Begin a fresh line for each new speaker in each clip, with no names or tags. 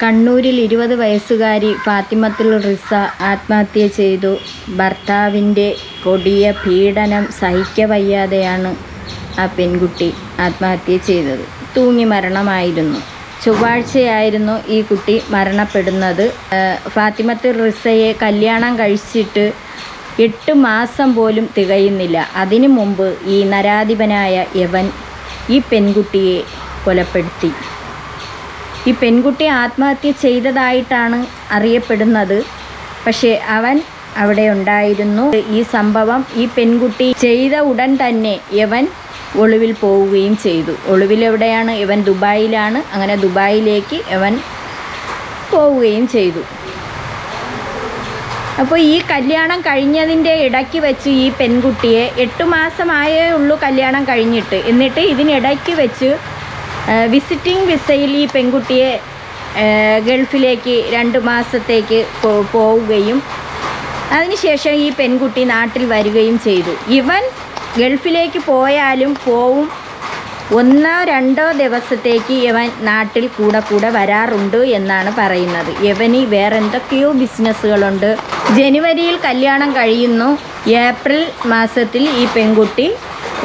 കണ്ണൂരിൽ 20 വയസ്സുകാരി ഫാത്തിമത്തുൽ റിസ ആത്മഹത്യ ചെയ്തു. ഭർത്താവിൻ്റെ കൊടിയ പീഡനം സഹിക്കവയ്യാതെയാണ് ആ പെൺകുട്ടി ആത്മഹത്യ ചെയ്തത്. തൂങ്ങി മരണമായിരുന്നു. ചൊവ്വാഴ്ചയായിരുന്നു ഈ കുട്ടി മരണപ്പെടുന്നത്. ഫാത്തിമത്തുൽ റിസയെ കല്യാണം കഴിച്ചിട്ട് 8 മാസം പോലും തികയുന്നില്ല. അതിനു മുമ്പ് ഈ നരാധിപനായ യവൻ ഈ പെൺകുട്ടിയെ കൊലപ്പെടുത്തി. ഈ പെൺകുട്ടി ആത്മഹത്യ ചെയ്തതായിട്ടാണ് അറിയപ്പെടുന്നത്. പക്ഷേ അവൻ അവിടെ ഉണ്ടായിരുന്നു. ഈ സംഭവം ഈ പെൺകുട്ടി ചെയ്ത ഉടൻ തന്നെ യവൻ ഒളിവിൽ പോവുകയും ചെയ്തു. ഒളിവിലെവിടെയാണ്? യവൻ ദുബായിലാണ്. അങ്ങനെ ദുബായിലേക്ക് യവൻ പോവുകയും ചെയ്തു. അപ്പോൾ ഈ കല്യാണം കഴിഞ്ഞതിൻ്റെ ഇടയ്ക്ക് വെച്ച് ഈ പെൺകുട്ടിയെ 8 മാസമായേ ഉള്ളൂ കല്യാണം കഴിഞ്ഞിട്ട്. എന്നിട്ട് ഇതിനിടയ്ക്ക് വെച്ച് വിസിറ്റിംഗ് വിസയിൽ ഈ പെൺകുട്ടിയെ ഗൾഫിലേക്ക് 2 മാസത്തേക്ക് പോവുകയും അതിനുശേഷം ഈ പെൺകുട്ടി നാട്ടിൽ വരികയും ചെയ്തു. ഇവൻ ഗൾഫിലേക്ക് പോയാലും പോവും 1-2 ദിവസത്തേക്ക് ഇവൻ നാട്ടിൽ കൂടെ വരാറുണ്ട് എന്നാണ് പറയുന്നത്. ഇവന് വേറെ എന്തൊക്കെയോ ബിസിനസ്സുകളുണ്ട്. ജനുവരിയിൽ കല്യാണം കഴിയുന്നു. ഏപ്രിൽ മാസത്തിൽ ഈ പെൺകുട്ടി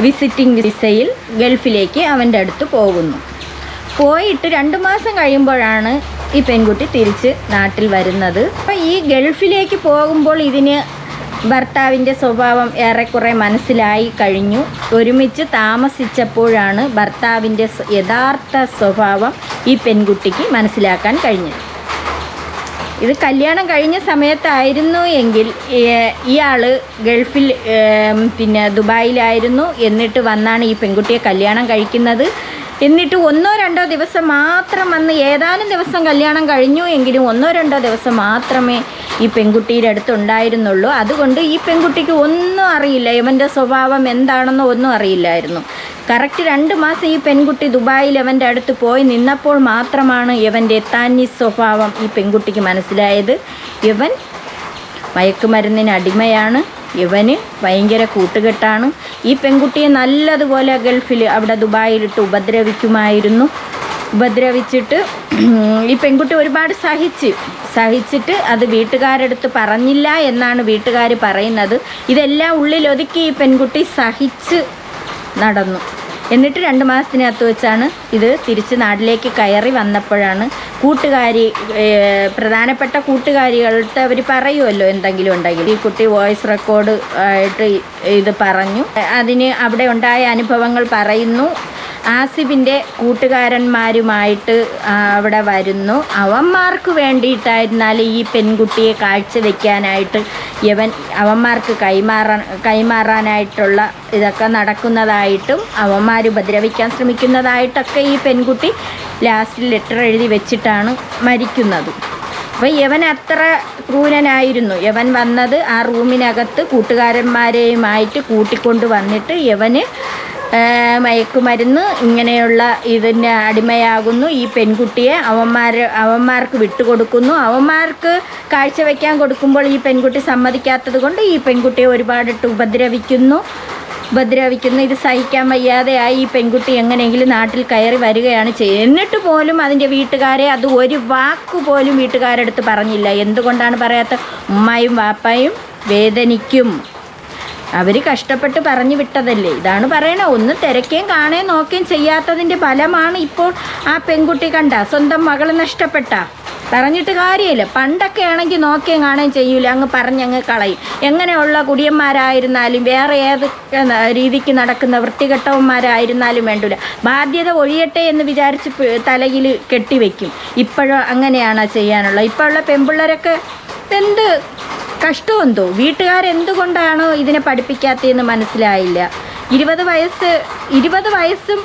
വിസിറ്റിംഗ് വിസയിൽ ഗൾഫിലേക്ക് അവൻ്റെ അടുത്ത് പോകുന്നു. പോയിട്ട് 2 മാസം കഴിയുമ്പോഴാണ് ഈ പെൺകുട്ടി തിരിച്ച് നാട്ടിൽ വരുന്നത്. അപ്പോൾ ഈ ഗൾഫിലേക്ക് പോകുമ്പോൾ ഇതിന് ഭർത്താവിൻ്റെ സ്വഭാവം ഏറെക്കുറെ മനസ്സിലായി കഴിഞ്ഞു. ഒരുമിച്ച് താമസിച്ചപ്പോഴാണ് ഭർത്താവിൻ്റെ യഥാർത്ഥ സ്വഭാവം ഈ പെൺകുട്ടിക്ക് മനസ്സിലാക്കാൻ കഴിഞ്ഞത്. ഇത് കല്യാണം കഴിഞ്ഞ സമയത്തായിരുന്നു എങ്കിൽ ഇയാൾ ഗൾഫിൽ ദുബായിലായിരുന്നു. എന്നിട്ട് വന്നാണ് ഈ പെൺകുട്ടിയെ കല്യാണം കഴിക്കുന്നത്. എന്നിട്ട് 1-2 ദിവസം മാത്രം വന്ന് ഏതാനും ദിവസം കല്യാണം കഴിഞ്ഞു എങ്കിലും 1-2 ദിവസം മാത്രമേ ഈ പെൺകുട്ടിയുടെ അടുത്തുണ്ടായിരുന്നുള്ളൂ. അതുകൊണ്ട് ഈ പെൺകുട്ടിക്ക് ഒന്നും അറിയില്ല. ഇവൻ്റെ സ്വഭാവം എന്താണെന്നോ ഒന്നും അറിയില്ലായിരുന്നു. കറക്റ്റ് 2 മാസം ഈ പെൺകുട്ടി ദുബായിൽ അവൻ്റെ അടുത്ത് പോയി നിന്നപ്പോൾ മാത്രമാണ് ഇവൻ്റെ തനി സ്വഭാവം ഈ പെൺകുട്ടിക്ക് മനസ്സിലായത്. ഇവൻ മയക്കുമരുന്നിന് അടിമയാണ്. ഇവന് ഭയങ്കര കൂട്ടുകെട്ടാണ്. ഈ പെൺകുട്ടിയെ നല്ലതുപോലെ ഗൾഫിൽ അവിടെ ദുബായിലിട്ട് ഉപദ്രവിച്ചിട്ട് ഈ പെൺകുട്ടി ഒരുപാട് സഹിച്ചിട്ട് അത് വീട്ടുകാരെടുത്ത് പറഞ്ഞില്ല എന്നാണ് വീട്ടുകാർ പറയുന്നത്. ഇതെല്ലാം ഉള്ളിലൊതുക്കി ഈ പെൺകുട്ടി സഹിച്ച് നടന്നു. എന്നിട്ട് 2 മാസത്തിനകത്ത് വെച്ചാണ് ഇത് തിരിച്ച് നാട്ടിലേക്ക് കയറി വന്നപ്പോഴാണ് പ്രധാനപ്പെട്ട കൂട്ടുകാരികളുടെ അവർ പറയുമല്ലോ എന്തെങ്കിലും ഉണ്ടെങ്കിൽ. ഈ കുട്ടി വോയിസ് റെക്കോർഡ് ആയിട്ട് ഇത് പറഞ്ഞു. അതിന് അവിടെ ഉണ്ടായ അനുഭവങ്ങൾ പറയുന്നു. ആസിഫിൻ്റെ കൂട്ടുകാരന്മാരുമായിട്ട് അവിടെ വരുന്നു. അവന്മാർക്ക് വേണ്ടിയിട്ടായിരുന്നാൽ ഈ പെൺകുട്ടിയെ കാഴ്ചവെക്കാനായിട്ട് അവന്മാർക്ക് കൈമാറാനായിട്ടുള്ള ഇതൊക്കെ നടക്കുന്നതായിട്ടും അവന്മാർ ഉപദ്രവിക്കാൻ ശ്രമിക്കുന്നതായിട്ടൊക്കെ ഈ പെൺകുട്ടി ലാസ്റ്റിൽ ലെറ്റർ എഴുതി വെച്ചിട്ടാണ് മരിക്കുന്നത്. അപ്പോൾ യവൻ അത്ര ക്രൂരനായിരുന്നു. യവൻ വന്നത് ആ റൂമിനകത്ത് കൂട്ടുകാരന്മാരെയുമായിട്ട് കൂട്ടിക്കൊണ്ട് വന്നിട്ട് യവന് മയക്കുമരുന്ന് ഇങ്ങനെയുള്ള ഇതിന് അടിമയാകുന്നു. ഈ പെൺകുട്ടിയെ അവന്മാർക്ക് വിട്ടുകൊടുക്കുന്നു. അവന്മാർക്ക് കാഴ്ചവെക്കാൻ കൊടുക്കുമ്പോൾ ഈ പെൺകുട്ടി സമ്മതിക്കാത്തത് കൊണ്ട് ഈ പെൺകുട്ടിയെ ഒരുപാടിട്ട് ഉപദ്രവിക്കുന്നു. ഇത് സഹിക്കാൻ വയ്യാതെയായി ഈ പെൺകുട്ടി എങ്ങനെയെങ്കിലും നാട്ടിൽ കയറി വരികയാണ് ചെയ്യുന്നത്. എന്നിട്ട് പോലും അതിൻ്റെ വീട്ടുകാരെ അത് ഒരു വാക്കുപോലും വീട്ടുകാരെടുത്ത് പറഞ്ഞില്ല. എന്തുകൊണ്ടാണ് പറയാത്ത? ഉമ്മായും വാപ്പായും വേദനിക്കും. അവർ കഷ്ടപ്പെട്ട് പറഞ്ഞു വിട്ടതല്ലേ. ഇതാണ് പറയണത്. ഒന്ന് തിരക്കുകയും കാണുകയും നോക്കുകയും ചെയ്യാത്തതിൻ്റെ ഫലമാണ് ഇപ്പോൾ ആ പെൺകുട്ടി കണ്ട. സ്വന്തം മകൾ നഷ്ടപ്പെട്ട. പറഞ്ഞിട്ട് കാര്യമില്ല. പണ്ടൊക്കെ ആണെങ്കിൽ നോക്കുകയും കാണുകയും ചെയ്യൂല, അങ്ങ് പറഞ്ഞങ്ങ് കളയും. എങ്ങനെയുള്ള കുടിയന്മാരായിരുന്നാലും വേറെ ഏത് രീതിക്ക് നടക്കുന്ന വൃത്തികെട്ടവന്മാരായിരുന്നാലും വേണ്ടില്ല, ബാധ്യത ഒഴിയട്ടെ എന്ന് വിചാരിച്ച് തലയിൽ കെട്ടിവെക്കും. ഇപ്പോഴും അങ്ങനെയാണ് ചെയ്യാനുള്ളത്. ഇപ്പോഴുള്ള പെൺപിള്ളേരൊക്കെ എന്ത് കഷ്ടമെന്തോ. വീട്ടുകാരെന്തുകൊണ്ടാണോ ഇതിനെ പഠിപ്പിക്കാത്തതെന്ന് മനസ്സിലായില്ല. 20 വയസ്സും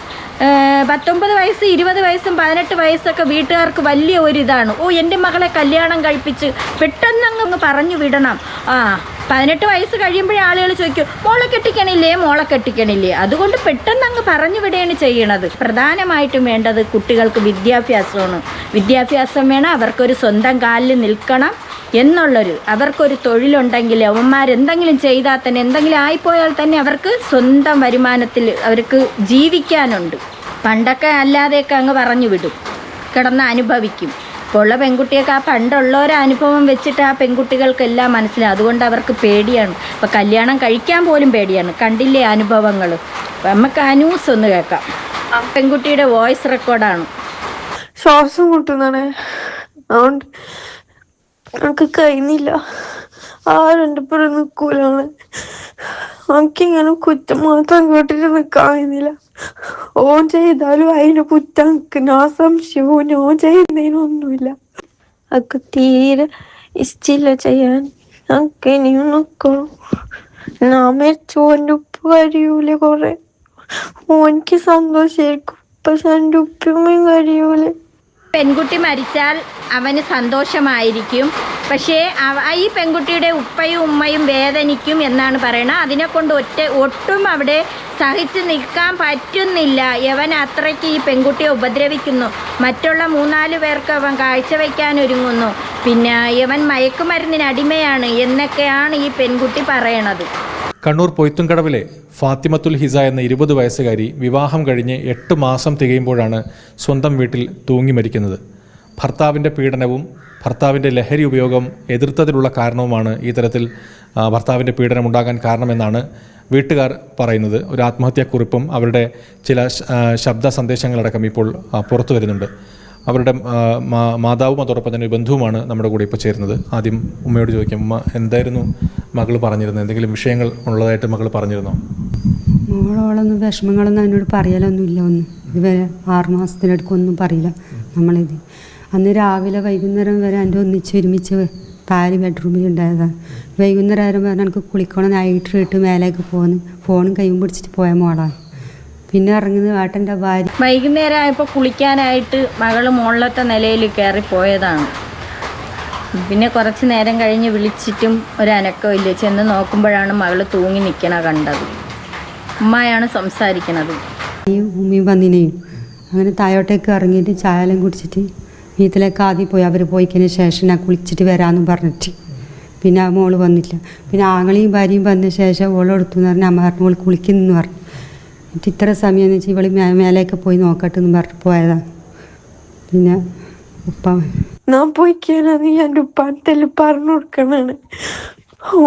19 വയസ്സ് 20 വയസ്സും 18 വയസ്സൊക്കെ വീട്ടുകാർക്ക് വലിയ ഒരിതാണ്. എൻ്റെ മകളെ കല്യാണം കഴിപ്പിച്ച് പെട്ടെന്നങ്ങ് പറഞ്ഞു വിടണം. 18 വയസ്സ് കഴിയുമ്പോഴേ ആളുകൾ ചോദിക്കും മോളെ കെട്ടിക്കണില്ലേ. അതുകൊണ്ട് പെട്ടെന്നങ്ങ് പറഞ്ഞു വിടുകയാണ് ചെയ്യണത്. പ്രധാനമായിട്ടും വേണ്ടത് കുട്ടികൾക്ക് വിദ്യാഭ്യാസമാണ്. വിദ്യാഭ്യാസം വേണം. അവർക്കൊരു സ്വന്തം കാലിൽ നിൽക്കണം അവർക്കൊരു തൊഴിലുണ്ടെങ്കിൽ അവന്മാരെന്തെങ്കിലും ചെയ്താൽ തന്നെ എന്തെങ്കിലും ആയിപ്പോയാൽ തന്നെ അവർക്ക് സ്വന്തം വരുമാനത്തിൽ അവർക്ക് ജീവിക്കാനുണ്ട്. പണ്ടൊക്കെ അല്ലാതെയൊക്കെ അങ്ങ് പറഞ്ഞു വിടും, കിടന്ന് അനുഭവിക്കും. ഇപ്പോൾ ഉള്ള പെൺകുട്ടിയൊക്കെ ആ പണ്ടുള്ളവരെ അനുഭവം വെച്ചിട്ട് ആ പെൺകുട്ടികൾക്കെല്ലാം മനസ്സിലാവും. അതുകൊണ്ട് അവർക്ക് പേടിയാണ്. ഇപ്പം കല്യാണം കഴിക്കാൻ പോലും പേടിയാണ്. കണ്ടില്ലേ അനുഭവങ്ങൾ. നമുക്ക് ആ ന്യൂസ് ഒന്ന് കേൾക്കാം. പെൺകുട്ടിയുടെ വോയിസ് റെക്കോർഡാണ്.
ശ്വാസം മുട്ടുന്നതാണ്, അതുകൊണ്ട് എനിക്ക് കഴിയുന്നില്ല. ആരെൻ്റെ പുറം നിൽക്കൂലാണ്. എനിക്കിങ്ങനെ കുറ്റം മാത്രം കേട്ടിട്ട് നിൽക്കാൻ കഴിയുന്നില്ല. ഓൻ ചെയ്താലും അതിന് കുറ്റം നിൽക്കുന്നു. ആ സംശയവും ഓൻ ചെയ്യുന്നതിനൊന്നുമില്ല. ഒക്കെ തീരെ ഇഷ്ടമില്ല ചെയ്യാൻ. എനിക്ക് ഇനിയും നിൽക്കണം. ഞാൻ മരിച്ചു എൻ്റെ ഉപ്പ് കരിയൂല കുറെ. ഓനിക്ക് സന്തോഷമായിരിക്കും, പക്ഷെ എൻ്റെ ഉപ്പയും കരിയൂലേ.
പെൺകുട്ടി മരിച്ചാൽ അവന് സന്തോഷമായിരിക്കും. പക്ഷേ ഈ പെൺകുട്ടിയുടെ ഉപ്പയും ഉമ്മയും വേദനിക്കും എന്നാണ് പറയുന്നത്. അതിനെക്കൊണ്ട് ഒട്ടും അവിടെ സഹിച്ച് നിൽക്കാൻ പറ്റുന്നില്ല. യവൻ അത്രയ്ക്ക് ഈ പെൺകുട്ടിയെ ഉപദ്രവിക്കുന്നു. മറ്റുള്ള 3-4 പേർക്ക് അവൻ കാഴ്ചവെക്കാൻ ഒരുങ്ങുന്നു. പിന്നെ യവൻ മയക്കുമരുന്നിന് അടിമയാണ് എന്നൊക്കെയാണ് ഈ പെൺകുട്ടി പറയണത്.
കണ്ണൂർ പൊയ്ത്തുംകടവിലെ ഫാത്തിമത്തുൽ ഹിസ എന്ന 20 വയസ്സുകാരി വിവാഹം കഴിഞ്ഞ് 8 മാസം തികയുമ്പോഴാണ് സ്വന്തം വീട്ടിൽ തൂങ്ങി മരിക്കുന്നത്. ഭർത്താവിൻ്റെ പീഡനവും ഭർത്താവിൻ്റെ ലഹരി ഉപയോഗം എതിർത്തതിലുള്ള കാരണവുമാണ് ഈ തരത്തിൽ ഭർത്താവിൻ്റെ പീഡനം ഉണ്ടാകാൻ കാരണമെന്നാണ് വീട്ടുകാർ പറയുന്നത്. ഒരു ആത്മഹത്യാക്കുറിപ്പും അവരുടെ ചില ശബ്ദ സന്ദേശങ്ങളടക്കം ഇപ്പോൾ പുറത്തു വരുന്നുണ്ട്. അവരുടെ മാതാവും അതോടൊപ്പം തന്നെ ബന്ധുവുമാണ് നമ്മുടെ കൂടെ ഇപ്പോൾ ചേരുന്നത്. ആദ്യം ഉമ്മയോട് ചോദിക്കാം. ഉമ്മ, എന്തായിരുന്നു മകൾ പറഞ്ഞിരുന്നത്? എന്തെങ്കിലും വിഷയങ്ങൾ ഉള്ളതായിട്ട് മകൾ പറഞ്ഞിരുന്നോ?
മോളോളൊന്നും വിഷമങ്ങളൊന്നും എന്നോട് പറയലൊന്നുമില്ല. ഒന്നും ഇതുവരെ 6 മാസത്തിനടുക്കൊന്നും പറയില്ല. നമ്മളിത് അന്ന് രാവിലെ വൈകുന്നേരം വരെ എൻ്റെ ഒരുമിച്ച് താല് ബെഡ്റൂമിൽ ഉണ്ടായതാണ്. വൈകുന്നേരം ആരും പറഞ്ഞാൽ എനിക്ക് കുളിക്കണം, നൈറ്റ് മേലേക്ക് പോകുന്നു. ഫോണും കൈയും പിടിച്ചിട്ട് പോയ മോളാണ്. പിന്നെ ഇറങ്ങുന്നത് ഏട്ടൻ്റെ ഭാര്യ.
വൈകുന്നേരം ആയപ്പോൾ കുളിക്കാനായിട്ട് മകൾ മുകളിലത്തെ നിലയിൽ കയറിപ്പോയതാണ്. പിന്നെ കുറച്ച് നേരം കഴിഞ്ഞ് വിളിച്ചിട്ടും ഒരനക്കമില്ല. ചെന്ന് നോക്കുമ്പോഴാണ് മകൾ തൂങ്ങി നിൽക്കണ കണ്ടത്. ഉമ്മയാണ് സംസാരിക്കണത്.
ഈ ഉമ്മയും വന്നിനെയും അങ്ങനെ താഴോട്ടേക്ക് ഇറങ്ങിയിട്ട് ചായലും കുടിച്ചിട്ട് വീട്ടിലേക്ക് ആദ്യം പോയി. അവർ പോയിക്കതിന് ശേഷം ഞാൻ കുളിച്ചിട്ട് വരാമെന്നും പറഞ്ഞിട്ട് പിന്നെ ആ മോള് വന്നില്ല. പിന്നെ ആങ്ങളെയും ഭാര്യയും വന്ന ശേഷം ഓളെടുത്തു എന്ന് പറഞ്ഞാൽ അമ്മ പറഞ്ഞു ഓൾ കുളിക്കുന്നെന്ന് പറഞ്ഞു. എന്നിട്ട് ഇത്ര സമയം എന്ന് വെച്ചാൽ ഇവള് മേലേക്ക് പോയി നോക്കട്ടെ എന്ന് പറഞ്ഞിട്ട് പോയതാണ്. പിന്നെ ഉപ്പ
ഞാൻ പോയിക്കാനാ നീ എൻ്റെ ഉപ്പാൻ്റെ പറഞ്ഞു കൊടുക്കണാണ്.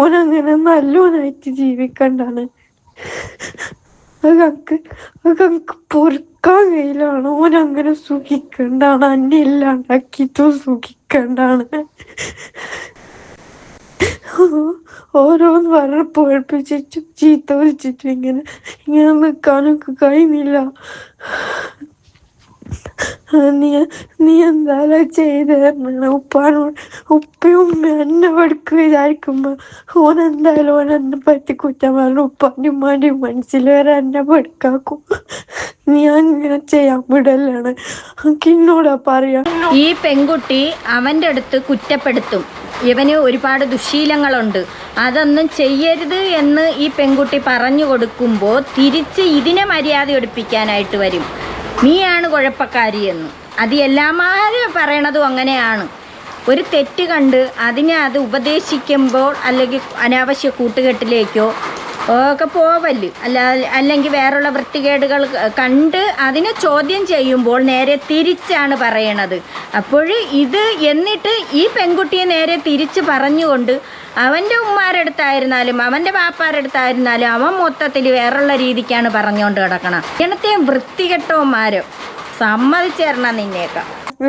ഓനങ്ങനെ നല്ലോനായിട്ട് ജീവിക്കണ്ടാണ്. അതൊക്കെ പൊറുക്കാൻ കയ്യിലാണ്. ഓനങ്ങനെ സുഖിക്കണ്ടാണ്. അന്നെ ഇല്ലാണ്ടാക്കിയിട്ടും സുഖിക്കണ്ടാണ്. ഓരോന്ന് പറഞ്ഞ് പേടിപ്പിച്ചിട്ടും ചീത്ത വിളിച്ചിട്ടും ഇങ്ങനെ നിൽക്കാനൊക്കെ കഴിയുന്നില്ല. നീ എന്തായാലും ചെയ്ത് തരണം ഉപ്പാനോട്. ഉപ്പയും എന്നെ പഠിക്കുക വിചാരിക്കുമ്പോ ഓനെന്തായാലും ഓൻ എന്നെ പറ്റി കുറ്റം പറഞ്ഞു ഉപ്പാൻ്റെ ഉമ്മാൻ്റെയും മനസ്സിൽ വരെ എന്നെ പഠിക്കാക്കും. നീ അങ്ങനെ ചെയ്യാൻ വിടലാണ്. എനിക്ക് എന്നോടാ പറയാ.
ഈ പെൺകുട്ടി അവൻ്റെ അടുത്ത് കുറ്റപ്പെടുത്തും. ഇവന് ഒരുപാട് ദുശ്ശീലങ്ങളുണ്ട്, അതൊന്നും ചെയ്യരുത് എന്ന് ഈ പെൺകുട്ടി പറഞ്ഞു കൊടുക്കുമ്പോൾ തിരിച്ച് ഇതിനെ മര്യാദ എടുപ്പിക്കാനായിട്ട് വരും. നീയാണ് കുഴപ്പക്കാരി എന്ന്. അത് എല്ലാമാരും പറയണതും അങ്ങനെയാണ്. ഒരു തെറ്റ് കണ്ട് അതിനെ അത് ഉപദേശിക്കുമ്പോൾ അല്ലെങ്കിൽ അനാവശ്യ കൂട്ടുകെട്ടിലേക്കോ ഒക്കെ പോവല് അല്ലെങ്കിൽ വേറുള്ള വൃത്തികേടുകൾ കണ്ട് അതിനെ ചോദ്യം ചെയ്യുമ്പോൾ നേരെ തിരിച്ചാണ് പറയണത്. അപ്പോൾ ഇത് എന്നിട്ട് ഈ പെൺകുട്ടിയെ നേരെ തിരിച്ച് പറഞ്ഞുകൊണ്ട് അവൻ്റെ ഉമ്മാരടുത്തായിരുന്നാലും അവൻ്റെ പാപ്പാരടുത്തായിരുന്നാലും അവൻ മൊത്തത്തിൽ വേറുള്ള രീതിക്കാണ് പറഞ്ഞുകൊണ്ട് കിടക്കണം. ഇങ്ങനത്തെ വൃത്തികെട്ടവന്മാരോ സമ്മതിച്ചേരണം നിന്നേക്ക.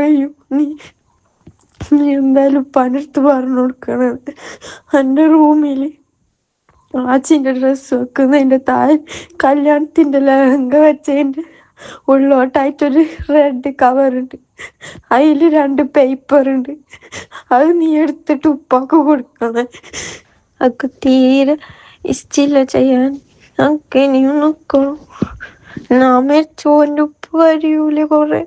അയ്യോ നീ എന്തായാലും പണിയെടുത്ത് പറഞ്ഞു കൊടുക്കണം. എൻ്റെ റൂമിൽ ആച്ചിൻ്റെ ഡ്രസ്സ് വെക്കുന്നതിൻ്റെ താഴെ കല്യാണത്തിൻ്റെ ലഹങ്ക വെച്ചതിൻ്റെ ഉള്ളോട്ടായിട്ടൊരു റെഡ് കവറുണ്ട്. അതിൽ 2 പേപ്പറുണ്ട്. അത് നീ എടുത്തിട്ട് ഉപ്പാക്ക് കൊടുക്കണം. അതൊക്കെ തീരെ ഇഷ്ടമില്ല ചെയ്യാൻ. എനിക്ക് ഇനിയും നിൽക്കണം. ഞാൻ മരിച്ചു എൻ്റെ ഉപ്പ് കരിയൂല കുറെ.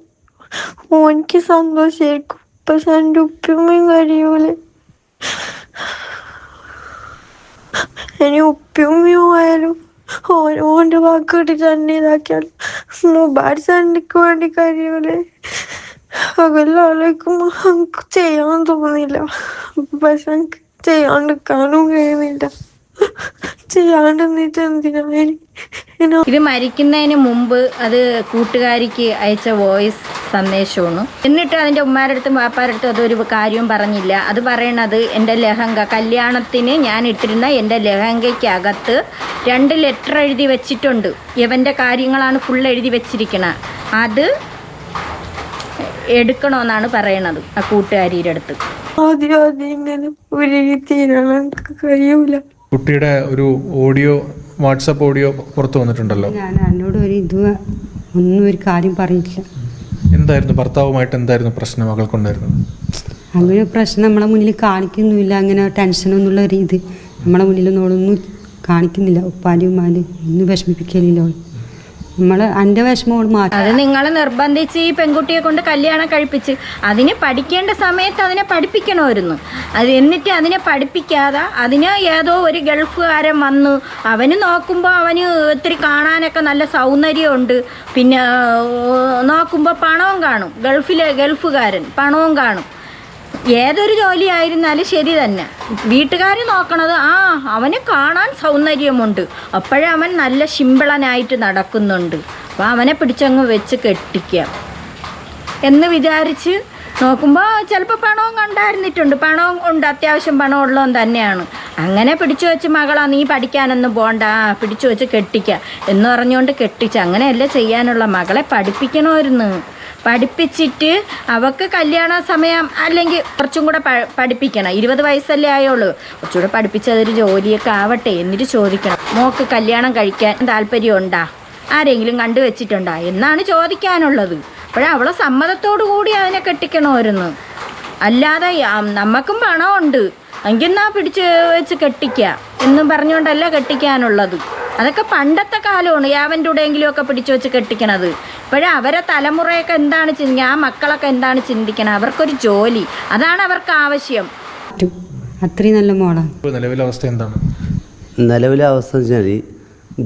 ഓനിക്ക് സന്തോഷമായിരിക്കും, പക്ഷെ എൻ്റെ ഉപ്പയും കരിയൂലേ. ഇനി ഉപ്പയും ആയാലും ഓൻ്റെ വാക്ക് കേട്ടിട്ട് തന്നെ ഇതാക്കിയാലും മുബാരി സണ്ണിക്ക് വേണ്ടി കഴിയൂലേ. അതെല്ലാം ആലോചിക്കുമ്പോൾ എനിക്ക് ചെയ്യാൻ തോന്നില്ല. പക്ഷെ എനിക്ക് ചെയ്യാണ്ടിരിക്കാനും കഴിയുന്നില്ല. ചെയ്യാണ്ട് നിന്നിട്ട് എന്തിനാ.
ഇത് മരിക്കുന്നതിന് മുമ്പ് അത് കൂട്ടുകാരിക്ക് അയച്ച വോയിസ് സന്ദേശമാണ്. എന്നിട്ട് അതിൻ്റെ ഉമ്മാരടുത്തും വാപ്പാരടുത്തും അതൊരു കാര്യവും പറഞ്ഞില്ല. അത് പറയണത് എൻ്റെ ലെഹങ്ക, കല്യാണത്തിന് ഞാൻ ഇട്ടിരുന്ന എൻ്റെ ലെഹങ്കയ്ക്കകത്ത് 2 ലെറ്റർ എഴുതി വെച്ചിട്ടുണ്ട്. ഇവൻ്റെ കാര്യങ്ങളാണ് ഫുൾ എഴുതി വെച്ചിരിക്കണത്. അത് എടുക്കണമെന്നാണ് പറയണത് ആ കൂട്ടുകാരിയുടെ അടുത്ത്.
ആദ്യം ഇങ്ങനെ ഉരുകി തീരണം, എനിക്ക് കഴിയൂല.
കുട്ടിയുടെ ഒരു ഓഡിയോ, വാട്സപ്പ് ഓഡിയോ പുറത്തു വന്നിട്ടുണ്ടല്ലോ.
ഞാൻ എന്നോട് ഒന്നും ഒരു കാര്യം പറയില്ല.
എന്തായിരുന്നു ഭർത്താവുമായിട്ട് എന്തായിരുന്നു പ്രശ്നം മകൾക്കുണ്ടായിരുന്നത്?
അങ്ങനെ പ്രശ്നം നമ്മളെ മുന്നിൽ കാണിക്കുന്നില്ല. അങ്ങനെ ടെൻഷനൊന്നുള്ള ഒരു ഇത് നമ്മളെ മുന്നിൽ നോളൊന്നും കാണിക്കുന്നില്ല. ഉപ്പാൻ്റെ ഉമ്മാൻ്റെ ഒന്നും വിഷമിപ്പിക്കലില്ല. എൻ്റെ വിഷമോട് മാറ്റി.
അത് നിങ്ങൾ നിർബന്ധിച്ച് ഈ പെൺകുട്ടിയെ കൊണ്ട് കല്യാണം കഴിപ്പിച്ച് അതിനെ പഠിക്കേണ്ട സമയത്ത് അതിനെ പഠിപ്പിക്കണമായിരുന്നു. എന്നിട്ട് അതിനെ പഠിപ്പിക്കാതെ അതിന് ഏതോ ഒരു ഗൾഫുകാരൻ വന്ന് അവന് നോക്കുമ്പോൾ അവന് ഒത്തിരി കാണാനൊക്കെ നല്ല സൗന്ദര്യമുണ്ട്. പിന്നെ നോക്കുമ്പോൾ പണവും കാണും. ഗൾഫുകാരൻ പണവും കാണും. ഏതൊരു ജോലിയായിരുന്നാലും ശരി തന്നെ. വീട്ടുകാർ നോക്കണത് അവന് കാണാൻ സൗന്ദര്യമുണ്ട്, അപ്പോഴേ അവൻ നല്ല ശിമ്പിളനായിട്ട് നടക്കുന്നുണ്ട്, അപ്പോൾ അവനെ പിടിച്ചങ്ങ് വെച്ച് കെട്ടിക്കുക എന്ന് വിചാരിച്ച് നോക്കുമ്പോൾ ചിലപ്പോൾ പണവും കണ്ടായിരുന്നിട്ടുണ്ട്. പണവും ഉണ്ട്, അത്യാവശ്യം പണം ഉള്ളവൻ തന്നെയാണ്. അങ്ങനെ പിടിച്ചു വെച്ച് മകളാ നീ പഠിക്കാനൊന്നും പോകണ്ട, പിടിച്ചു വെച്ച് കെട്ടിക്കുക എന്ന് പറഞ്ഞുകൊണ്ട് കെട്ടിച്ച്. അങ്ങനെയല്ല ചെയ്യാനുള്ള. മകളെ പഠിപ്പിക്കണമായിരുന്നു. പഠിപ്പിച്ചിട്ട് അവൾക്ക് കല്യാണ സമയം അല്ലെങ്കിൽ കുറച്ചും കൂടെ പഠിപ്പിക്കണം. 20 വയസ്സല്ലേ ആയുള്ളൂ. കുറച്ചുകൂടെ പഠിപ്പിച്ച് അതൊരു ജോലിയൊക്കെ ആവട്ടെ. എന്നിട്ട് ചോദിക്കണം, മോക്ക് കല്യാണം കഴിക്കാൻ താല്പര്യമുണ്ടാ, ആരെങ്കിലും കണ്ടുവച്ചിട്ടുണ്ടാ എന്നാണ് ചോദിക്കാനുള്ളത്. അപ്പോഴവളെ സമ്മതത്തോടു കൂടി അതിനെ കെട്ടിക്കണമായിരുന്നു. അല്ലാതെ നമുക്കും പണമുണ്ട് എങ്കിൽ എന്നാ പിടിച്ച് വെച്ച് കെട്ടിക്കുക എന്നും പറഞ്ഞുകൊണ്ടല്ല കെട്ടിക്കാനുള്ളത്. അതൊക്കെ പണ്ടത്തെ കാലമാണ്. യാവൻ്റെ കൂടെയെങ്കിലും ഒക്കെ പിടിച്ചു വെച്ച് കെട്ടിക്കണത്. അവരെ തലമുറയൊക്കെ എന്താണ് ചിന്തിക്കുക, ആ മക്കളൊക്കെ എന്താണ് ചിന്തിക്കണം? അവർക്കൊരു ജോലി, അതാണ് അവർക്ക് ആവശ്യം.
അത്രയും നല്ല മോളാണ്.
നിലവിലെ അവസ്ഥ എന്താണ്?
നിലവിലെ അവസ്ഥ എന്ന് വെച്ചാൽ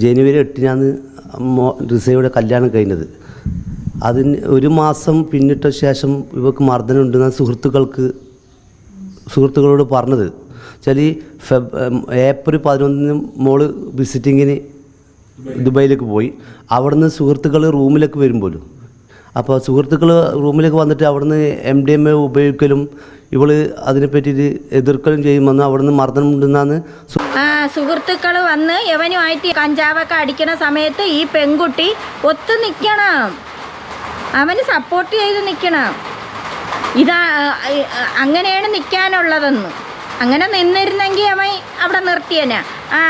ജനുവരി 8-നാണ് റിസയുടെ കല്യാണം കഴിഞ്ഞത്. അതിന് 1 മാസം പിന്നിട്ട ശേഷം ഇവർക്ക് മർദ്ദനമുണ്ടെന്ന് സുഹൃത്തുക്കളോട് പറഞ്ഞത്. വെച്ചാൽ ഏപ്രിൽ 11 മോള് വിസിറ്റിങ്ങിന് ദുബായിലേക്ക് പോയി. അവിടുന്ന് സുഹൃത്തുക്കൾ റൂമിലേക്ക് വരുമ്പോഴും അപ്പോൾ സുഹൃത്തുക്കൾ റൂമിലേക്ക് വന്നിട്ട് അവിടുന്ന് MDMA ഉപയോഗിക്കലും ഇവള് അതിനെ പറ്റിയിട്ട് എതിർക്കലും ചെയ്യുമെന്ന് അവിടുന്ന് മർദ്ദനമുണ്ടെന്നാണ്
സുഹൃത്തുക്കൾ വന്ന് യവനുമായിട്ട് കഞ്ചാവൊക്കെ അടിക്കണ സമയത്ത് ഈ പെൺകുട്ടി ഒത്തു നിൽക്കണം, അവന് സപ്പോർട്ട് ചെയ്ത് നിൽക്കണം. അങ്ങനെയാണ് നിൽക്കാനുള്ളതെന്ന്. അങ്ങനെ നിന്നിരുന്നെങ്കിൽ അവൻ അവിടെ നിർത്തിയനാ.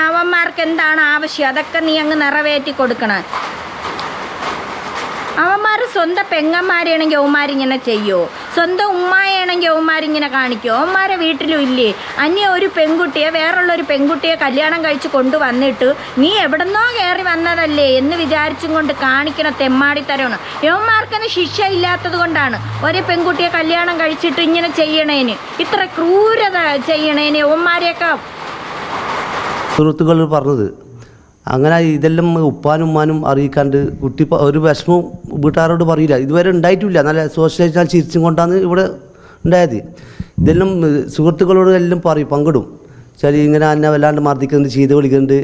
അവന്മാർക്ക് എന്താണ് ആവശ്യം അതൊക്കെ നീ അങ്ങ് നിറവേറ്റി കൊടുക്കണം. അവന്മാർ സ്വന്തം പെങ്ങന്മാരാണെങ്കിൽ അവന്മാരിങ്ങനെ ചെയ്യുമോ? സ്വന്തം ഉമ്മായാണെങ്കിൽ അവന്മാരിങ്ങനെ കാണിക്കുമോ? അവന്മാരെ വീട്ടിലും ഇല്ലേ? അന്യ ഒരു പെൺകുട്ടിയെ, വേറുള്ളൊരു പെൺകുട്ടിയെ കല്യാണം കഴിച്ച് കൊണ്ടുവന്നിട്ട് നീ എവിടെന്നോ കയറി വന്നതല്ലേ എന്ന് വിചാരിച്ചും കൊണ്ട് കാണിക്കണ തെമ്മാടിത്തരമാണ്. യവന്മാർക്കൊന്നും ശിക്ഷ ഇല്ലാത്തത് കൊണ്ടാണ് ഒരു പെൺകുട്ടിയെ കല്യാണം കഴിച്ചിട്ട് ഇങ്ങനെ ചെയ്യണേന്, ഇത്ര ക്രൂരത ചെയ്യണേന് യവന്മാരെയൊക്കെ
സുഹൃത്തുക്കൾ പറഞ്ഞത്. അങ്ങനെ ഇതെല്ലാം ഉപ്പാനും ഉമ്മാനും അറിയിക്കാണ്ട് കുട്ടി ഒരു വിഷമവും വീട്ടുകാരോട് പറയില്ല. ഇതുവരെ ഉണ്ടായിട്ടില്ല. നല്ല സോഷ്യലൈസ് ചിരിച്ചും കൊണ്ടാണ് ഇവിടെ ഉണ്ടായത്. ഇതെല്ലാം സുഹൃത്തുക്കളോട് എല്ലാം പറയും, പങ്കിടും. ശരി, ഇങ്ങനെ എന്നെ വല്ലാണ്ട് മർദ്ദിക്കുന്നുണ്ട്, ചീത്ത വിളിക്കുന്നുണ്ട്,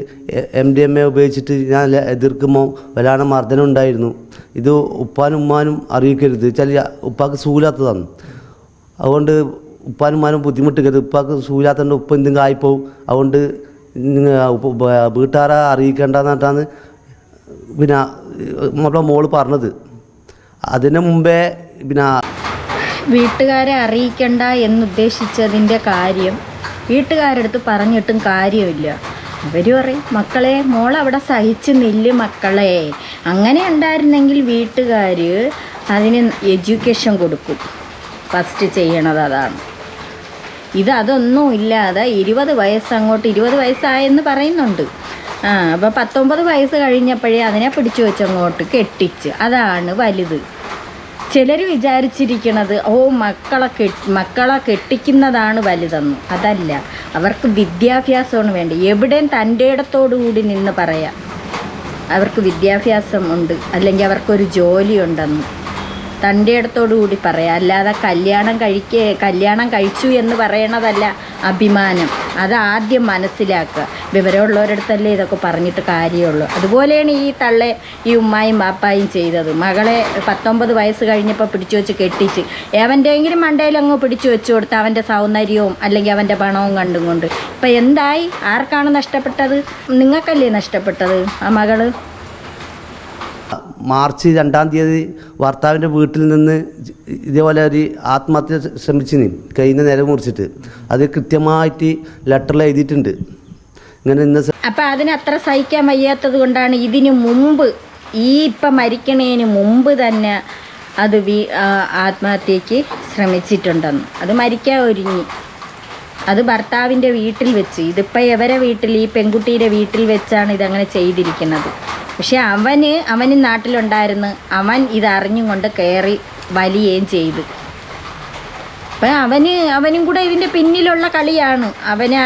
MDMA ഉപയോഗിച്ചിട്ട് ഞാൻ എതിർക്കുമ്പോൾ വല്ലാണ്ട് മർദ്ദനം ഉണ്ടായിരുന്നു. ഇത് ഉപ്പാനും ഉമ്മാനും അറിയിക്കരുത്. ചില ഉപ്പാക്ക് സൂലാത്തതാണ്. അതുകൊണ്ട് ഉപ്പാനും ഉമ്മാനും ബുദ്ധിമുട്ടിക്കരുത്. ഉപ്പാക്ക് സൂലാത്തതുകൊണ്ട് ഉപ്പ് എന്തെങ്കിലും ആയിപ്പോവും. അതുകൊണ്ട് വീട്ടുകാരെ അറിയിക്കേണ്ടെന്നിട്ടാണ് പിന്നെ നമ്മുടെ മോള് പറഞ്ഞത്. അതിന് മുമ്പേ പിന്നെ
വീട്ടുകാരെ അറിയിക്കണ്ട എന്നുദ്ദേശിച്ചതിൻ്റെ കാര്യം വീട്ടുകാരടുത്ത് പറഞ്ഞിട്ടും കാര്യമില്ല. അവർ പറയും, മക്കളെ മോളവിടെ സഹിച്ച് നില്ല് മക്കളെ. അങ്ങനെ ഉണ്ടായിരുന്നെങ്കിൽ വീട്ടുകാർ അതിന് എഡ്യൂക്കേഷൻ കൊടുക്കും. ഫസ്റ്റ് ചെയ്യണത് അതാണ്. അതൊന്നും ഇല്ലാതെ 20 വയസ്സങ്ങോട്ട് 20 വയസ്സായെന്ന് പറയുന്നുണ്ട്. അപ്പോൾ 19 വയസ്സ് കഴിഞ്ഞപ്പോഴേ അതിനെ പിടിച്ചു വെച്ചങ്ങോട്ട് കെട്ടിച്ച്. അതാണ് വലുത്. ചിലർ വിചാരിച്ചിരിക്കണത് മക്കളെ കെട്ടിക്കുന്നതാണ് വലുതെന്ന്. അതല്ല, അവർക്ക് വിദ്യാഭ്യാസമാണ് വേണ്ടത്. എവിടെയും തൻ്റെ ഇടത്തോടു കൂടി നിന്ന് പറയാം അവർക്ക് വിദ്യാഭ്യാസം ഉണ്ട്, അല്ലെങ്കിൽ അവർക്കൊരു ജോലി ഉണ്ടെന്ന്. തൻ്റെ ഇടത്തോടു കൂടി പറയാം. അല്ലാതെ കല്യാണം കഴിച്ചു എന്ന് പറയണതല്ല അഭിമാനം. അത് ആദ്യം മനസ്സിലാക്കുക. വിവരമുള്ളവരടുത്തല്ലേ ഇതൊക്കെ പറഞ്ഞിട്ട് കാര്യമുള്ളൂ. അതുപോലെയാണ് ഈ തള്ളെ ഈ ഉമ്മായും ബാപ്പായും ചെയ്തത്. മകളെ 19 വയസ്സ് കഴിഞ്ഞപ്പോൾ പിടിച്ചു വെച്ച് കെട്ടിച്ച് എവൻ്റെയെങ്കിലും മണ്ടയിലങ്ങ് പിടിച്ചു വെച്ചു കൊടുത്ത് അവൻ്റെ സൗന്ദര്യവും അല്ലെങ്കിൽ അവൻ്റെ പണവും കണ്ടും കൊണ്ട് ഇപ്പം എന്തായി? ആർക്കാണ് നഷ്ടപ്പെട്ടത്? നിങ്ങൾക്കല്ലേ നഷ്ടപ്പെട്ടത് ആ മകള്?
മാർച്ച് 2-ാം തീയതി ഭർത്താവിൻ്റെ വീട്ടിൽ നിന്ന് ഇതേപോലെ ഒരു ആത്മഹത്യ ശ്രമിച്ചിന്, കയ്യിന്ന് നില മുറിച്ചിട്ട്. അത് കൃത്യമായിട്ട് ലെറ്ററിൽ എഴുതിയിട്ടുണ്ട്. ഇങ്ങനെ ഇന്ന്
അപ്പം അതിനത്ര സഹിക്കാൻ വയ്യാത്തത് കൊണ്ടാണ് ഇതിനു മുമ്പ് ഇപ്പം മരിക്കണേന് മുമ്പ് തന്നെ അത് ആത്മഹത്യക്ക് ശ്രമിച്ചിട്ടുണ്ടെന്ന്. അത് മരിക്കാൻ ഒരുങ്ങി. അത് ഭർത്താവിൻ്റെ വീട്ടിൽ വെച്ച്. ഇതിപ്പോൾ ഇവരെ വീട്ടിൽ, ഈ പെൺകുട്ടിയുടെ വീട്ടിൽ വെച്ചാണ് ഇതങ്ങനെ ചെയ്തിരിക്കുന്നത്. പക്ഷെ അവന് നാട്ടിലുണ്ടായിരുന്നു. അവൻ ഇതറിഞ്ഞും കൊണ്ട് കയറി വലിയുകയും ചെയ്തു. അപ്പം അവനും കൂടെ ഇതിൻ്റെ പിന്നിലുള്ള കളിയാണ്. അവന്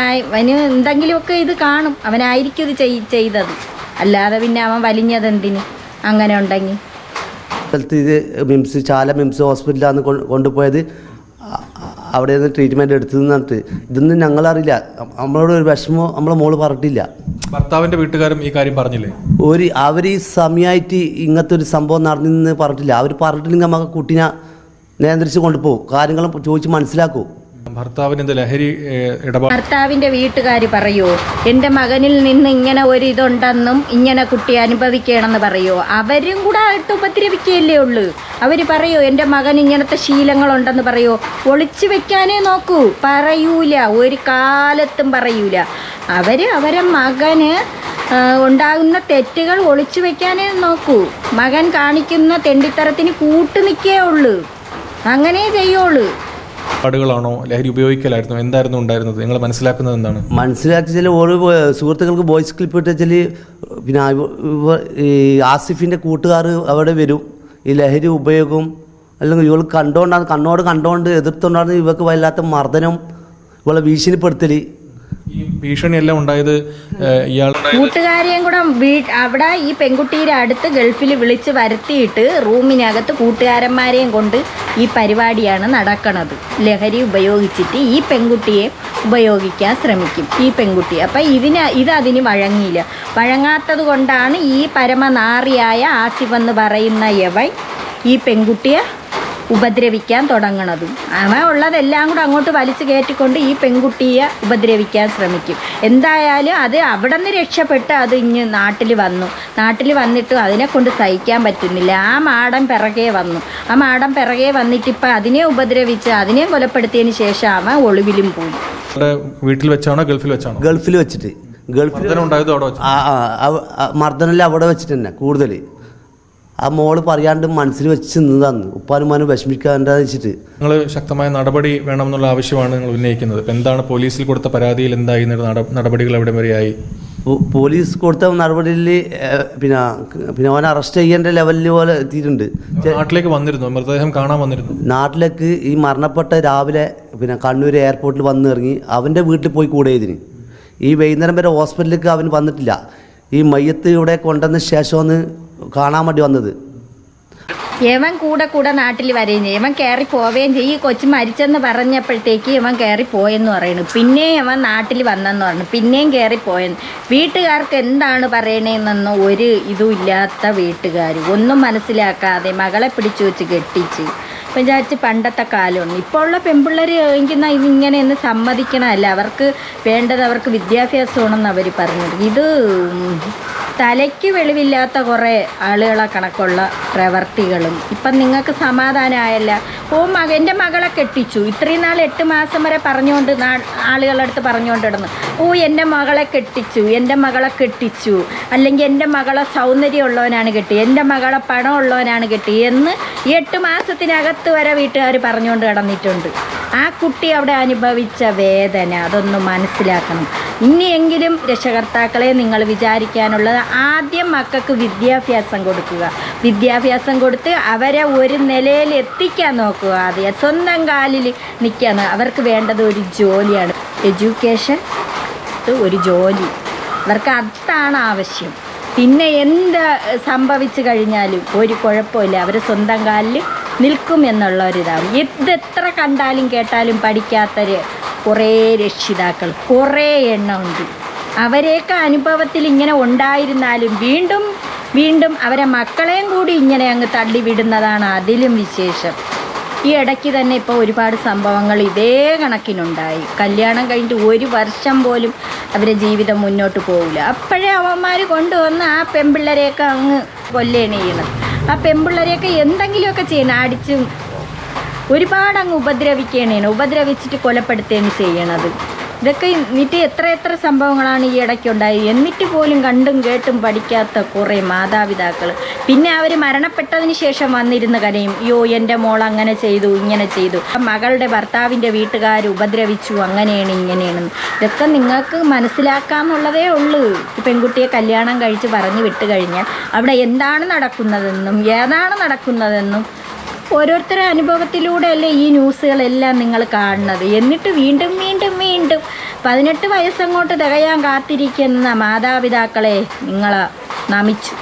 എന്തെങ്കിലുമൊക്കെ ഇത് കാണും. അവനായിരിക്കും ഇത് ചെയ്തത്. അല്ലാതെ പിന്നെ അവൻ വലിഞ്ഞതെന്തിന് അങ്ങനെ ഉണ്ടെങ്കിൽ?
ഇത് ചാല മിംസ് ഹോസ്പിറ്റലാണ് കൊണ്ടുപോയത്. അവിടെ നിന്ന് ട്രീറ്റ്മെൻറ്റ് എടുത്തതെന്ന് പറഞ്ഞിട്ട് ഇതൊന്നും ഞങ്ങളറിയില്ല. നമ്മളോട് ഒരു വിഷമോ നമ്മളെ മോള് പറഞ്ഞിട്ടില്ല.
ഭർത്താവിൻ്റെ വീട്ടുകാരും ഈ കാര്യം പറഞ്ഞില്ലേ?
അവർ ഈ സമയമായിട്ട് ഇങ്ങനത്തെ ഒരു സംഭവം നടന്നെന്ന് പറഞ്ഞിട്ടില്ല. അവർ പറഞ്ഞിട്ടില്ലെങ്കിൽ നമുക്ക് കുട്ടീനെ നിയന്ത്രിച്ച് കൊണ്ടുപോകും. കാര്യങ്ങളും ചോദിച്ച് മനസ്സിലാക്കൂ.
ഭർത്താവിന് ലഹരി ഇടപാട്
ഭർത്താവിൻ്റെ വീട്ടുകാർ പറയുമോ എൻ്റെ മകനിൽ നിന്ന് ഇങ്ങനെ ഒരു ഇതുണ്ടെന്നും ഇങ്ങനെ കുട്ടി അനുഭവിക്കണമെന്ന് പറയുമോ? അവരും കൂടെ ആയിട്ട് ഉപദ്രവിക്കുകയല്ലേ ഉള്ളൂ. അവർ പറയുമോ എൻ്റെ മകൻ ഇങ്ങനത്തെ ശീലങ്ങളുണ്ടെന്ന് പറയുമോ? ഒളിച്ചു വെക്കാനേ നോക്കൂ. പറയൂല, ഒരു കാലത്തും പറയൂല. അവരെ മകന് ഉണ്ടാകുന്ന തെറ്റുകൾ ഒളിച്ചു വെക്കാനേ നോക്കൂ. മകൻ കാണിക്കുന്ന തെണ്ടിത്തരത്തിന് കൂട്ടു നിൽക്കേ ഉള്ളൂ. അങ്ങനെ ചെയ്യുള്ളൂ.
പാടുകളാണോ, ലഹരി ഉപയോഗിക്കലായിരുന്നു, എന്തായിരുന്നു ഉണ്ടായിരുന്നത്? നിങ്ങൾ മനസ്സിലാക്കുന്നത് എന്താണ്?
മനസ്സിലാക്കിയാൽ ഓരോ സുഹൃത്തുക്കൾക്ക് വോയിസ് ക്ലിപ്പ് ഇട്ടാൽ പിന്നെ ഈ ആസിഫിൻ്റെ കൂട്ടുകാർ അവിടെ വരും. ഈ ലഹരി ഉപയോഗം അല്ലെങ്കിൽ ഇവൾ കണ്ടോണ്ട് എതിർത്തുകൊണ്ടാണ് ഇവർക്ക് വല്ലാത്ത മർദ്ദനം, ഇവളെ ഭീഷണിപ്പെടുത്തൽ.
ഈ ഭീഷണിയെല്ലാം ഉണ്ടായത്
കൂട്ടുകാരെയും കൂടെ അവിടെ ഈ പെൺകുട്ടിയുടെ അടുത്ത് ഗൾഫിൽ വിളിച്ച് വരുത്തിയിട്ട് റൂമിനകത്ത് കൂട്ടുകാരന്മാരെയും കൊണ്ട് ഈ പരിപാടിയാണ് നടക്കുന്നത്. ലഹരി ഉപയോഗിച്ചിട്ട് ഈ പെൺകുട്ടിയെ ഉപയോഗിക്കാൻ ശ്രമിക്കും ഈ പെൺകുട്ടി. അപ്പം അതിന് വഴങ്ങിയില്ല. വഴങ്ങാത്തത് കൊണ്ടാണ് ഈ പരമനാറിയായ ആസിഫ് എന്ന് പറയുന്ന യവൻ ഈ പെൺകുട്ടിയെ ഉപദ്രവിക്കാൻ തുടങ്ങണതും. അവൻ ഉള്ളതെല്ലാം കൂടെ അങ്ങോട്ട് വലിച്ചു കയറ്റിക്കൊണ്ട് ഈ പെൺകുട്ടിയെ ഉപദ്രവിക്കാൻ ശ്രമിക്കും. എന്തായാലും അത് അവിടെ നിന്ന് രക്ഷപ്പെട്ട് അത് ഇങ്ങ് നാട്ടിൽ വന്നിട്ട് അതിനെ കൊണ്ട് സഹിക്കാൻ പറ്റുന്നില്ല. ആ മാടൻ പിറകെ വന്നിട്ടിപ്പോൾ അതിനെ ഉപദ്രവിച്ച് അതിനെ കൊലപ്പെടുത്തിയതിന് ശേഷം അവൻ ഒളിവിലും പോയി.
വീട്ടിൽ വെച്ചാണോ ഗൾഫിൽ വെച്ചാണോ?
ഗൾഫിൽ വെച്ചിട്ട്. മർദ്ദനെല്ലാം അവിടെ വെച്ചിട്ട് തന്നെ കൂടുതൽ. ആ മോള് പറയാണ്ട് മനസ്സിൽ വെച്ച് നിന്നതാണ്. ഉപ്പാനുമാനും വിഷമിക്കാണ്ടെന്ന് വെച്ചിട്ട്
നിങ്ങൾ ശക്തമായ നടപടി വേണമെന്നുള്ള ആവശ്യമാണ് നിങ്ങൾ ഉന്നയിക്കുന്നത്. എന്താണ് പോലീസിൽ കൊടുത്ത പരാതിയിൽ എന്തായി? നടപടികൾ എവിടെ വരെയായി?
പോലീസ് കൊടുത്ത നടപടിയിൽ പിന്നെ അവനെ അറസ്റ്റ് ചെയ്യേണ്ട ലെവലിൽ പോലെ എത്തിയിട്ടുണ്ട്.
നാട്ടിലേക്ക് വന്നിരുന്നു, മൃതദേഹം കാണാൻ വന്നിരുന്നു.
നാട്ടിലേക്ക് ഈ മരണപ്പെട്ട രാവിലെ കണ്ണൂർ എയർപോർട്ടിൽ വന്നിറങ്ങി അവൻ്റെ വീട്ടിൽ പോയി കൂടെ ഇതിന്. ഈ വൈകുന്നേരം വരെ ഹോസ്പിറ്റലിലേക്ക് അവൻ വന്നിട്ടില്ല. ഈ മയ്യത്ത് ഇവിടെ കൊണ്ടുവന്ന ശേഷമാണ് കാണാൻ വേണ്ടി വന്നത്.
ഇവൻ കൂടെ നാട്ടിൽ വരികയും ചെയ്യും. ഇവൻ കയറി പോവുകയും ചെയ്യും. ഈ കൊച്ചു മരിച്ചെന്ന് പറഞ്ഞപ്പോഴത്തേക്ക് ഇവൻ കയറി പോയെന്ന് പറയുന്നു. പിന്നെയും ഇവൻ നാട്ടിൽ വന്നെന്ന് പറഞ്ഞു. പിന്നെയും കയറി പോയെന്ന്. വീട്ടുകാർക്ക് എന്താണ് പറയണേന്നൊന്നും ഒരു ഇതും ഇല്ലാത്ത വീട്ടുകാർ ഒന്നും മനസ്സിലാക്കാതെ മകളെ പിടിച്ചു വെച്ച് കെട്ടിച്ച് വിചാരിച്ച് പണ്ടത്തെ കാലമാണ്. ഇപ്പോൾ ഉള്ള പെൺപിള്ളേർ എങ്കിൽ ഇതിങ്ങനെയൊന്ന് സമ്മതിക്കണമല്ല. അവർക്ക് വേണ്ടത് അവർക്ക് വിദ്യാഭ്യാസമാണെന്ന് അവർ പറഞ്ഞത്. ഇത് തലയ്ക്ക് വെളിവില്ലാത്ത കുറേ ആളുകളെ കണക്കുള്ള പ്രവർത്തികളും. ഇപ്പം നിങ്ങൾക്ക് സമാധാനമായല്ല. എൻ്റെ മകളെ കെട്ടിച്ചു. ഇത്രയും നാൾ 8 മാസം വരെ പറഞ്ഞുകൊണ്ട് ആളുകളുടെ അടുത്ത് പറഞ്ഞുകൊണ്ടിരുന്നു. എൻ്റെ മകളെ കെട്ടിച്ചു, അല്ലെങ്കിൽ എൻ്റെ മകളെ സൗന്ദര്യമുള്ളവനാണ് കെട്ടി, എൻ്റെ മകളെ പണമുള്ളവനാണ് കെട്ടി എന്ന് 8 മാസത്തിനകത്ത് വരെ വീട്ടുകാർ പറഞ്ഞുകൊണ്ട് കിടന്നിട്ടുണ്ട്. ആ കുട്ടി അവിടെ അനുഭവിച്ച വേദന അതൊന്ന് മനസ്സിലാക്കണം. ഇനിയെങ്കിലും രക്ഷകർത്താക്കളെ നിങ്ങൾ വിചാരിക്കാനുള്ളത് ആദ്യം മക്കൾക്ക് വിദ്യാഭ്യാസം കൊടുക്കുക. വിദ്യാഭ്യാസം കൊടുത്ത് അവരെ ഒരു നിലയിൽ എത്തിക്കാൻ നോക്കുക. ആദ്യം സ്വന്തം കാലിൽ നിൽക്കാൻ. അവർക്ക് വേണ്ടത് ഒരു ജോലിയാണ്. എഡ്യൂക്കേഷൻ, ഒരു ജോലി. അവർക്ക് അതാണ് ആവശ്യം. പിന്നെ എന്ത് സംഭവിച്ചു കഴിഞ്ഞാലും ഒരു കുഴപ്പമില്ല. അവർ സ്വന്തം കാലിൽ നിൽക്കും എന്നുള്ളൊരിതാണ്. ഇതെത്ര കണ്ടാലും കേട്ടാലും പഠിക്കാത്തൊരു കുറേ രക്ഷിതാക്കൾ കുറേ എണ്ണമുണ്ട്. അവരെയൊക്കെ അനുഭവത്തിൽ ഇങ്ങനെ ഉണ്ടായിരുന്നാലും വീണ്ടും വീണ്ടും അവരെ മക്കളെയും കൂടി ഇങ്ങനെ അങ്ങ് തള്ളിവിടുന്നതാണ് അതിലും വിശേഷം. ഈ ഇടയ്ക്ക് തന്നെ ഇപ്പോൾ ഒരുപാട് സംഭവങ്ങൾ ഇതേ കണക്കിനുണ്ടായി. കല്യാണം കഴിഞ്ഞിട്ട് 1 വർഷം പോലും അവരെ ജീവിതം മുന്നോട്ട് പോകില്ല. അപ്പോഴേ അവന്മാർ കൊണ്ടുവന്ന് ആ പെൺപിള്ളേരെയൊക്കെ അങ്ങ് കൊല്ലുകയാണ് ചെയ്യണം. ആ പെൺപിള്ളേരെയൊക്കെ എന്തെങ്കിലുമൊക്കെ ചെയ്യണം, അടിച്ചും ഒരുപാട് അങ്ങ് ഉപദ്രവിച്ചിട്ട് കൊലപ്പെടുത്തുകയാണ് ചെയ്യണത്. ഇതൊക്കെ എന്നിട്ട് എത്ര സംഭവങ്ങളാണ് ഈ ഇടയ്ക്കുണ്ടായി. എന്നിട്ട് പോലും കണ്ടും കേട്ടും പഠിക്കാത്ത കുറേ മാതാപിതാക്കൾ. പിന്നെ അവർ മരണപ്പെട്ടതിന് ശേഷം വന്നിരുന്ന് കരയും, അയ്യോ എൻ്റെ മോൾ അങ്ങനെ ചെയ്തു ഇങ്ങനെ ചെയ്തു, മകളുടെ ഭർത്താവിൻ്റെ വീട്ടുകാർ ഉപദ്രവിച്ചു, അങ്ങനെയാണ് ഇങ്ങനെയാണ്. ഇതൊക്കെ നിങ്ങൾക്ക് മനസ്സിലാക്കാമെന്നുള്ളതേ ഉള്ളൂ. പെൺകുട്ടിയെ കല്യാണം കഴിച്ച് പറഞ്ഞു വിട്ട് കഴിഞ്ഞാൽ അവിടെ എന്താണ് നടക്കുന്നതെന്നും ഏതാണ് നടക്കുന്നതെന്നും ഓരോരുത്തരുടെ അനുഭവത്തിലൂടെ അല്ലേ ഈ ന്യൂസുകളെല്ലാം നിങ്ങൾ കാണുന്നത്. എന്നിട്ട് വീണ്ടും 18 വയസ്സങ്ങോട്ട് തികയാൻ കാത്തിരിക്കുന്ന മാതാപിതാക്കളെ നിങ്ങൾ നമിച്ചു.